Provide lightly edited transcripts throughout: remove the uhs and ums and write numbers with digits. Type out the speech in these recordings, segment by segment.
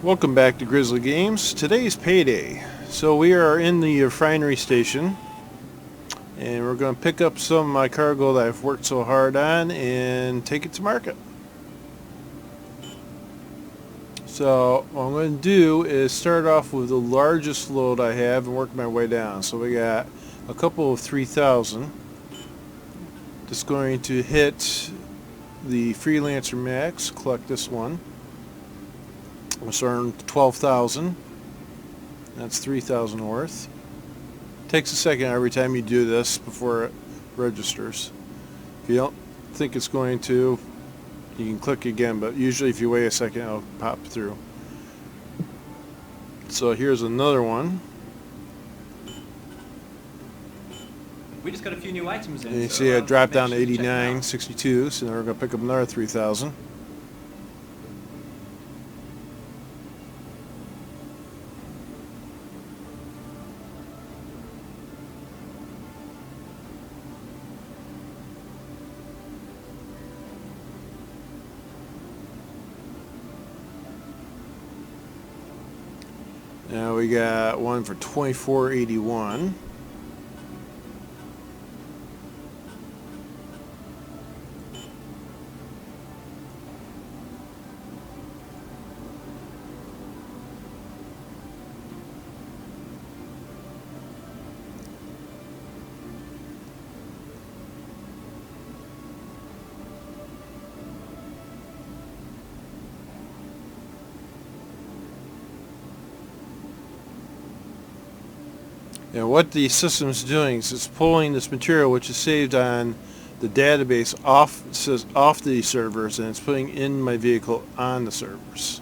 Welcome back to Grizzly Games. Today's payday. So we are in the refinery station and we're going to pick up some of my cargo that I've worked so hard on and take it to market. So what I'm going to do is start off with the largest load I have and work my way down. So we got a couple of 3,000. Just going to hit the Freelancer Max, collect this one. We'll earn 12,000. That's 3,000 worth. Takes a second every time you do this before it registers. If you don't think it's going to, you can click again, but usually if you wait a second it'll pop through. So here's another one. We just got a few new items in. And you see I dropped down to 89.62, so now we're going to pick up another 3,000. Now we got one for 24.81. Now what the system is doing is it's pulling this material which is saved on the database off, it says off the servers, and it's putting in my vehicle on the servers.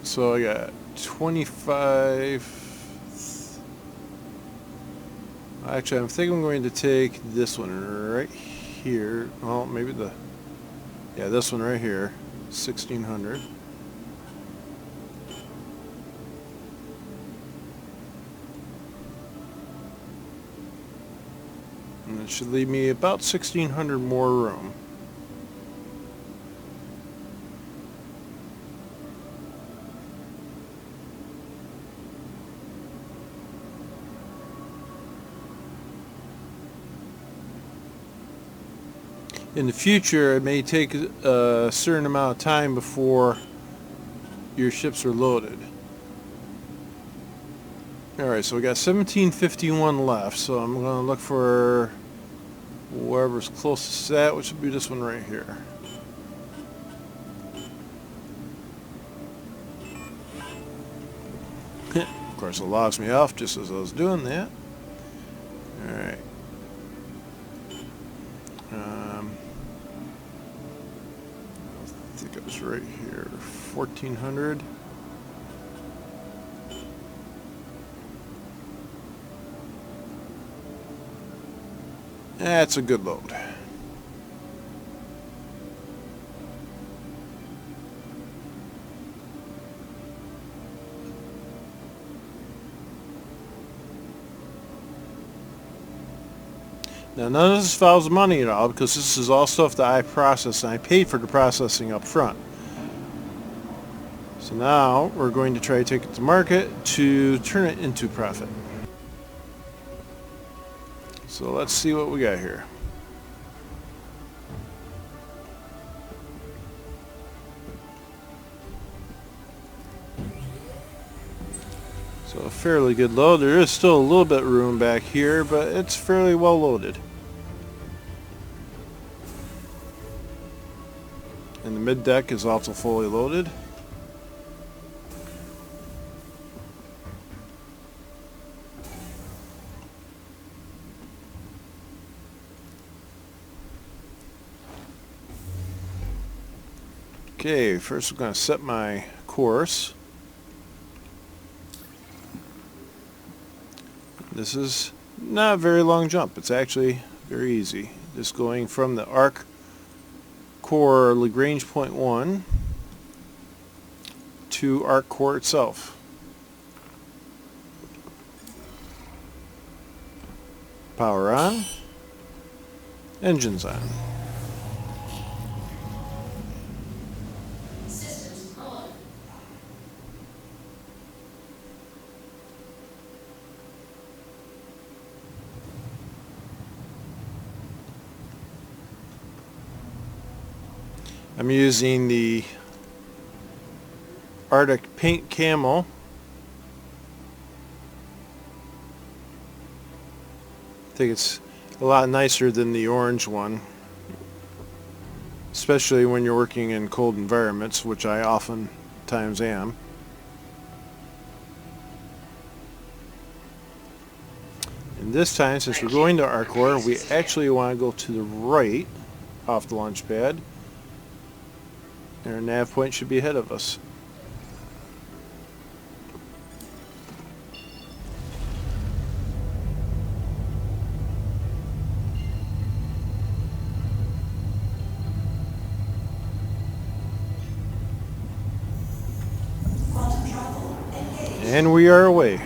So I got 25. Actually, I think I'm going to take this one right here. Well, maybe this one right here, 1,600. And it should leave me about 1,600 more room. In the future, it may take a certain amount of time before your ships are loaded. Alright, so we got 1751 left, so I'm going to look for wherever's closest to that, which would be this one right here. Of course, it logs me off just as I was doing that. Alright. I think it was right here, 1,400. That's a good load. Now none of this involves money at all, because this is all stuff that I process, and I paid for the processing up front. So now we're going to try to take it to market to turn it into profit. So let's see what we got here. So a fairly good load. There is still a little bit of room back here, but it's fairly well loaded. And the mid deck is also fully loaded. Okay, first we're going to set my course. This is not a very long jump. It's actually very easy. Just going from the ArcCorp Lagrange point 1 to ArcCorp itself. Power on. Engines on. I'm using the Arctic Paint Camo. I think it's a lot nicer than the orange one, especially when you're working in cold environments, which I oftentimes am. And this time, since we're going to ArcCorp, we actually want to go to the right off the launch pad. And our nav point should be ahead of us. And we are away.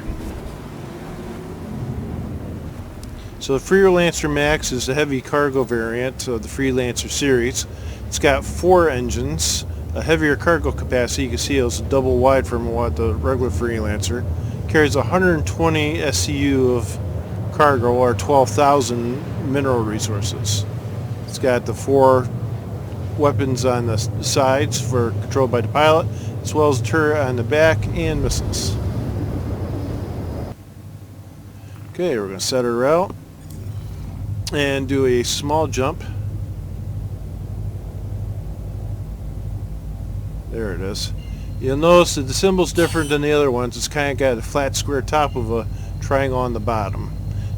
So the Freelancer Max is the heavy cargo variant of the Freelancer series. It's got 4 engines, a heavier cargo capacity. You can see it's double wide from what the regular Freelancer. Carries 120 SCU of cargo, or 12,000 mineral resources. It's got the 4 weapons on the sides for controlled by the pilot, as well as a turret on the back and missiles. Okay, we're going to set her out and do a small jump. There it is. You'll notice that the symbol's different than the other ones. It's kind of got a flat square top of a triangle on the bottom.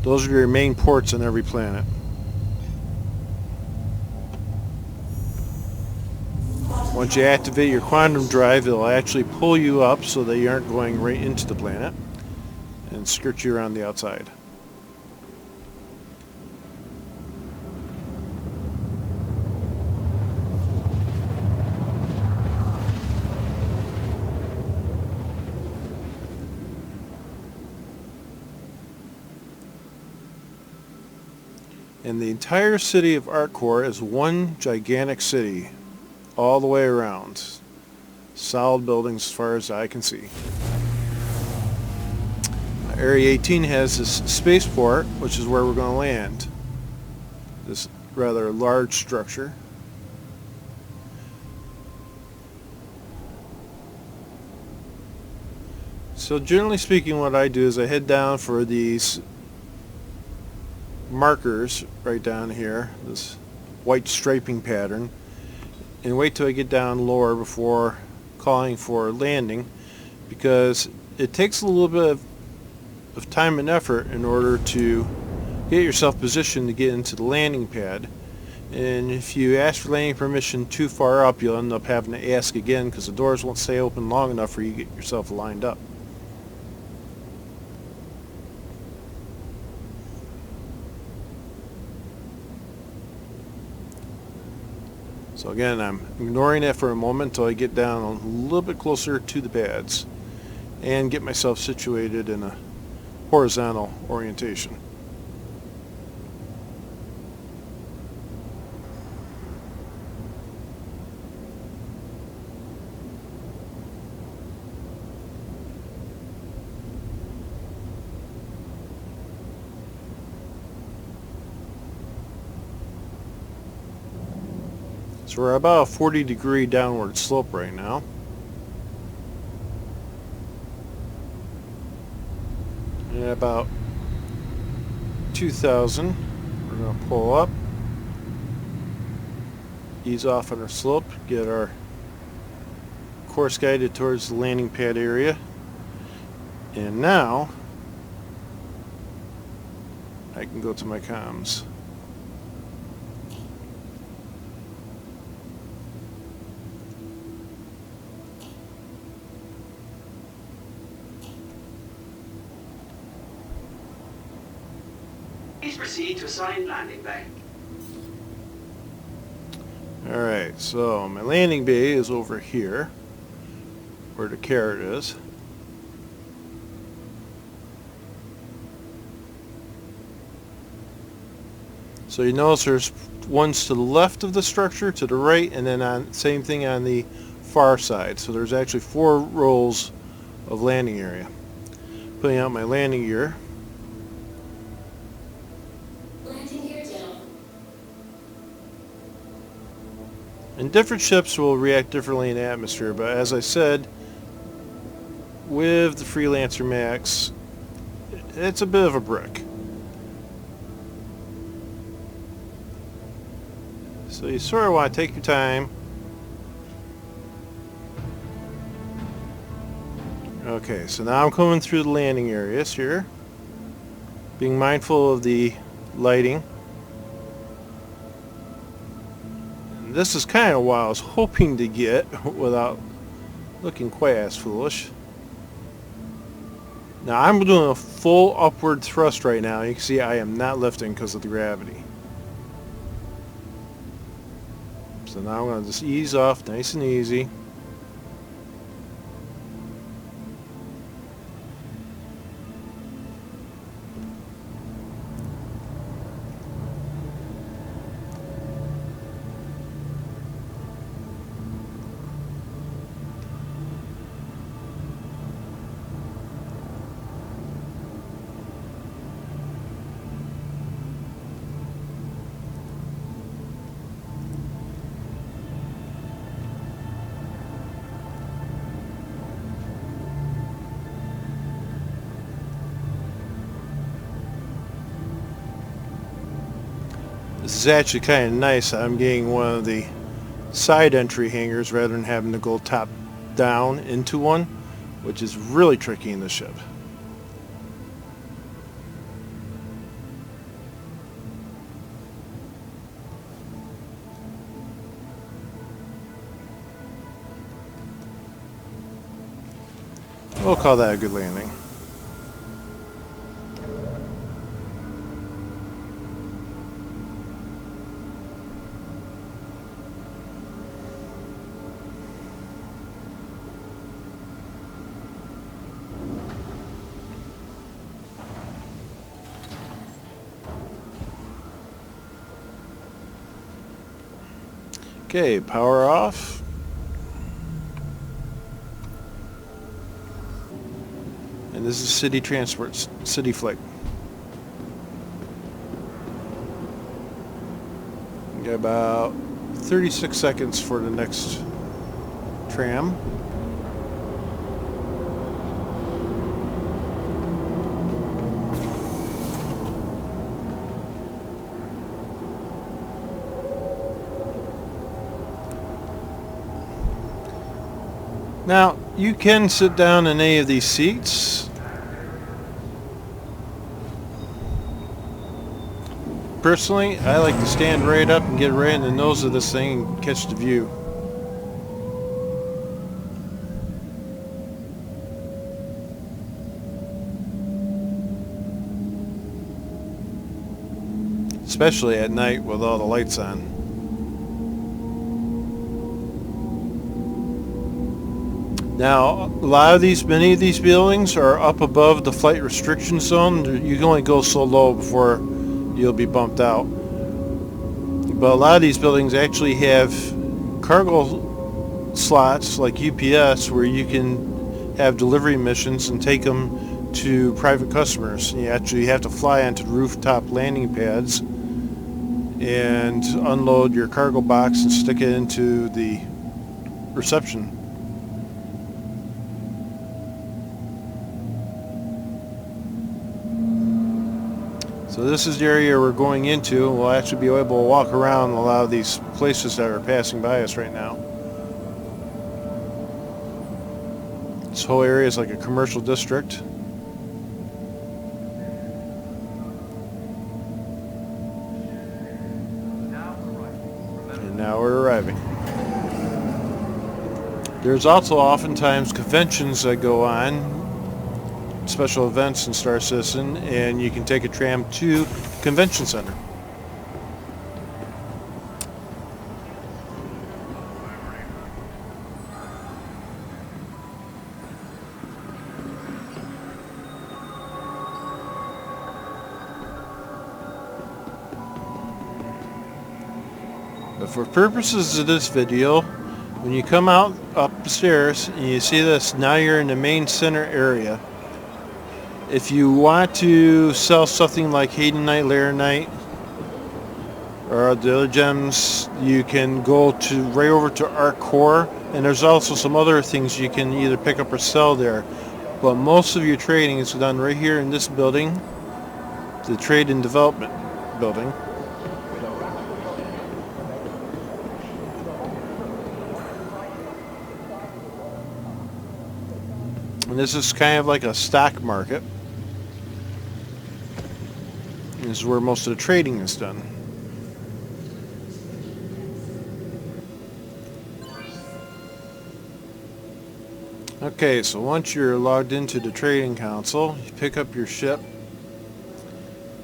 Those are your main ports on every planet. Once you activate your quantum drive, it'll actually pull you up so that you aren't going right into the planet and skirt you around the outside. And the entire city of ArcCorp is one gigantic city all the way around. Solid buildings as far as I can see. Area 18 has this spaceport, which is where we're going to land. This rather large structure. So generally speaking, what I do is I head down for these markers right down here, this white striping pattern, and wait till I get down lower before calling for landing, because it takes a little bit of time and effort in order to get yourself positioned to get into the landing pad. And if you ask for landing permission too far up, you'll end up having to ask again, because the doors won't stay open long enough for you to get yourself lined up. So again, I'm ignoring that for a moment until I get down a little bit closer to the pads and get myself situated in a horizontal orientation. So we're about a 40-degree downward slope right now. And at about 2,000, we're going to pull up, ease off on our slope, get our course guided towards the landing pad area. And now I can go to my comms. Please proceed to assigned landing bay. Alright, so my landing bay is over here, where the carrot is. So you notice there's ones to the left of the structure, to the right, and then same thing on the far side. So there's actually 4 rows of landing area. Putting out my landing gear. And different ships will react differently in atmosphere, but as I said, with the Freelancer Max, it's a bit of a brick. So you sort of want to take your time. Okay, so now I'm coming through the landing areas here, being mindful of the lighting. And this is kind of what I was hoping to get without looking quite as foolish. Now I'm doing a full upward thrust right now. You can see I am not lifting because of the gravity. So now I'm going to just ease off nice and easy. This is actually kind of nice. I'm getting one of the side entry hangars rather than having to go top down into one, which is really tricky in the ship. We'll call that a good landing. Okay, power off. And this is city transport, city flight. We got about 36 seconds for the next tram. Now, you can sit down in any of these seats. Personally, I like to stand right up and get right in the nose of this thing and catch the view. Especially at night with all the lights on. Now, many of these buildings are up above the flight restriction zone. You can only go so low before you'll be bumped out. But a lot of these buildings actually have cargo slots like UPS where you can have delivery missions and take them to private customers. You actually have to fly onto the rooftop landing pads and unload your cargo box and stick it into the reception. So this is the area we're going into. We'll actually be able to walk around a lot of these places that are passing by us right now. This whole area is like a commercial district. And now we're arriving. There's also oftentimes conventions that go on, special events in Star Citizen, and you can take a tram to Convention Center. But for purposes of this video, when you come out up the stairs and you see this, now you're in the main center area. If you want to sell something like Hayden Night, Lair Night, or the other gems, you can go to right over to ArcCorp, and there's also some other things you can either pick up or sell there. But most of your trading is done right here in this building, the Trade and Development building. And this is kind of like a stock market. This is where most of the trading is done. Okay, so once you're logged into the trading console, you pick up your ship,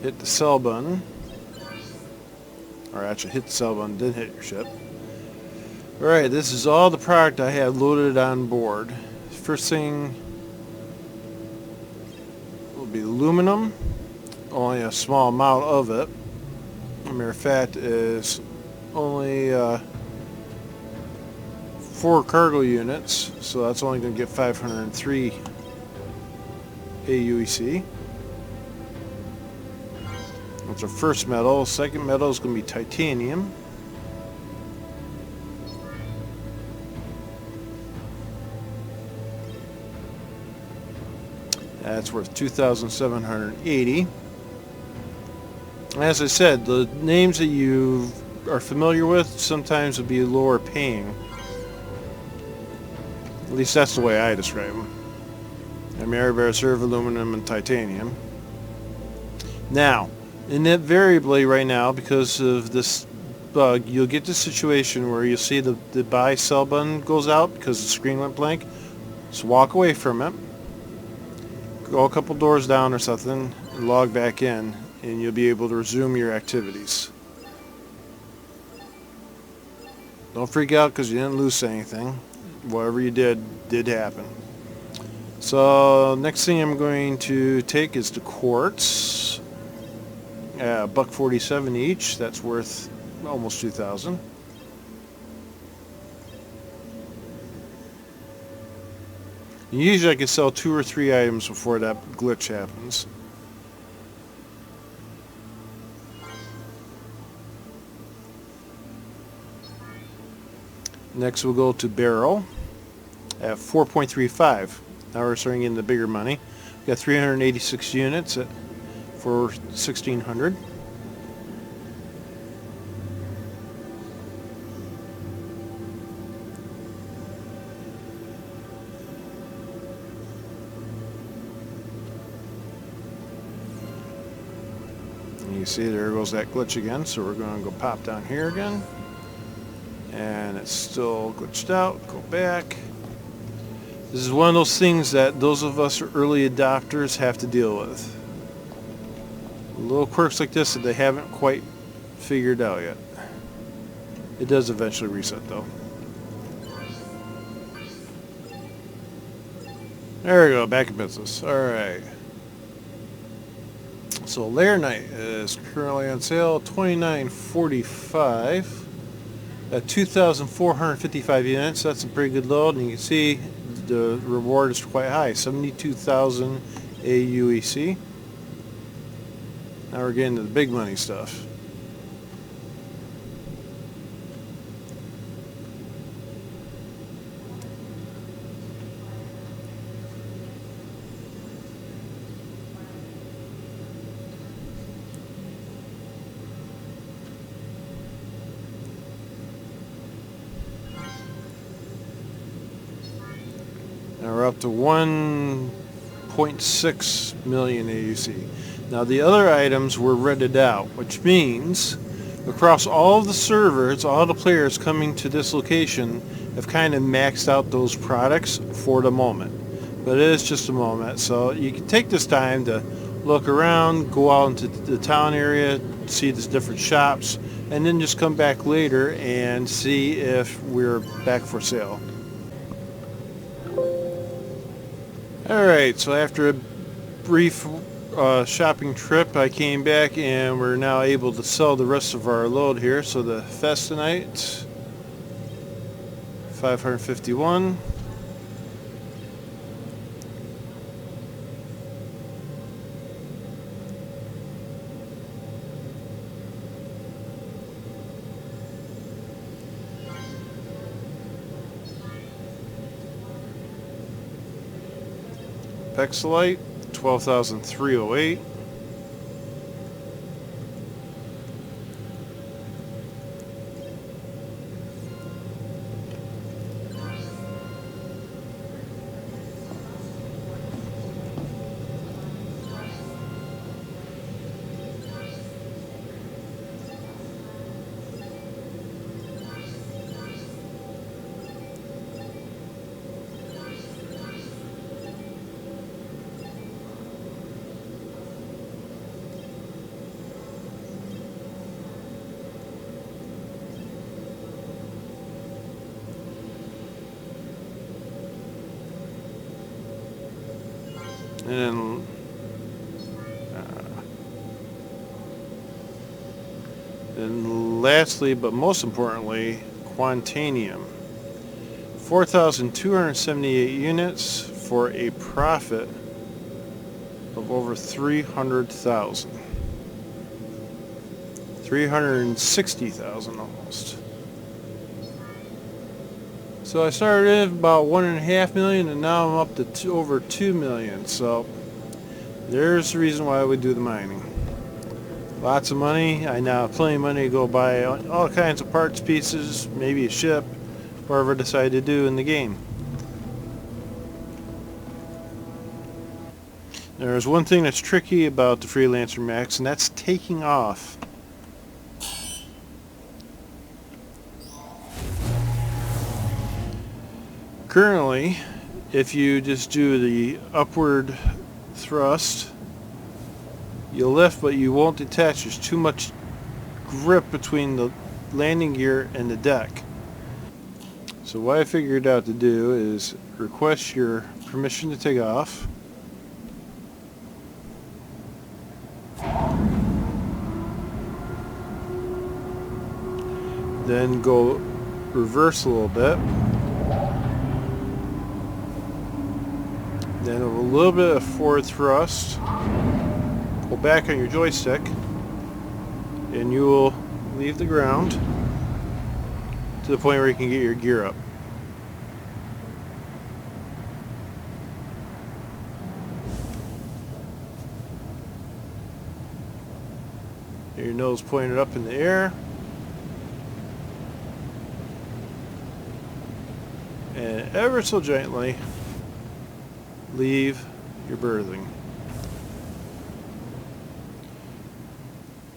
hit the sell button, or actually hit the sell button, then hit your ship. Alright, this is all the product I have loaded on board. First thing will be aluminum, only a small amount of it. As a matter of fact, is only 4 cargo units, so that's only going to get 503 AUEC. That's our first metal. Second metal is going to be titanium. That's worth 2,780. As I said, the names that you are familiar with sometimes will be lower paying. At least that's the way I describe them. Ameribear, Serve, Aluminum, and Titanium. Now, invariably right now, because of this bug, you'll get this situation where you'll see the buy-sell button goes out because the screen went blank. So walk away from it. Go a couple doors down or something, and log back in, and you'll be able to resume your activities. Don't freak out because you didn't lose anything. Whatever you did happen. So next thing I'm going to take is the quartz. $1.47 each. That's worth almost 2,000. Usually I can sell 2 or 3 items before that glitch happens. Next we'll go to barrel at 4.35. Now we're starting getting the bigger money. We've got 386 units for 1,600. And you see there goes that glitch again, so we're going to go pop down here again. And it's still glitched out. Go back. This is one of those things that those of us early adopters have to deal with. Little quirks like this that they haven't quite figured out yet. It does eventually reset though. There we go, back in business. Alright. So Layer Night is currently on sale, $29.45. At 2,455 units, that's a pretty good load, and you can see the reward is quite high, 72,000 AUEC. Now we're getting to the big money stuff. Now we're up to 1.6 million AUC. Now the other items were rented out, which means across all of the servers, all the players coming to this location have kind of maxed out those products for the moment. But it is just a moment, so you can take this time to look around, go out into the town area, see the different shops, and then just come back later and see if we're back for sale. Alright, so after a brief shopping trip, I came back and we're now able to sell the rest of our load here. So the Festinite, 551. Exolite, 12,308. And then lastly, but most importantly, Quantanium. 4,278 units for a profit of over 300,000. 360,000 almost. So I started in about 1.5 million, and now I'm up to over 2 million. So there's the reason why we do the mining. Lots of money. I now have plenty of money to go buy all kinds of parts, pieces, maybe a ship, whatever I decide to do in the game. There's one thing that's tricky about the Freelancer Max, and that's taking off. Currently, if you just do the upward thrust, you'll lift, but you won't detach. There's too much grip between the landing gear and the deck. So what I figured out to do is request your permission to take off. Then go reverse a little bit. Then a little bit of forward thrust. Pull back on your joystick, and you will leave the ground to the point where you can get your gear up. Your nose pointed up in the air. And ever so gently leave your berthing.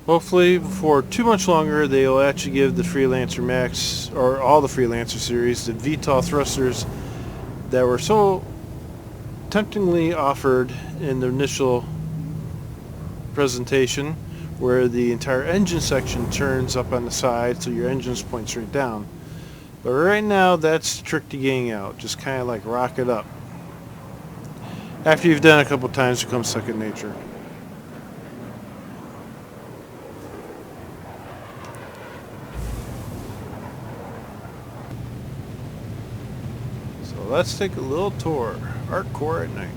Hopefully before too much longer they'll actually give the Freelancer Max, or all the Freelancer series, the VTOL thrusters that were so temptingly offered in the initial presentation, where the entire engine section turns up on the side so your engines point straight down. But right now that's the trick to getting out. Just kind of like rock it up. After you've done it a couple times, it becomes second nature. So let's take a little tour. ArcCorp at night.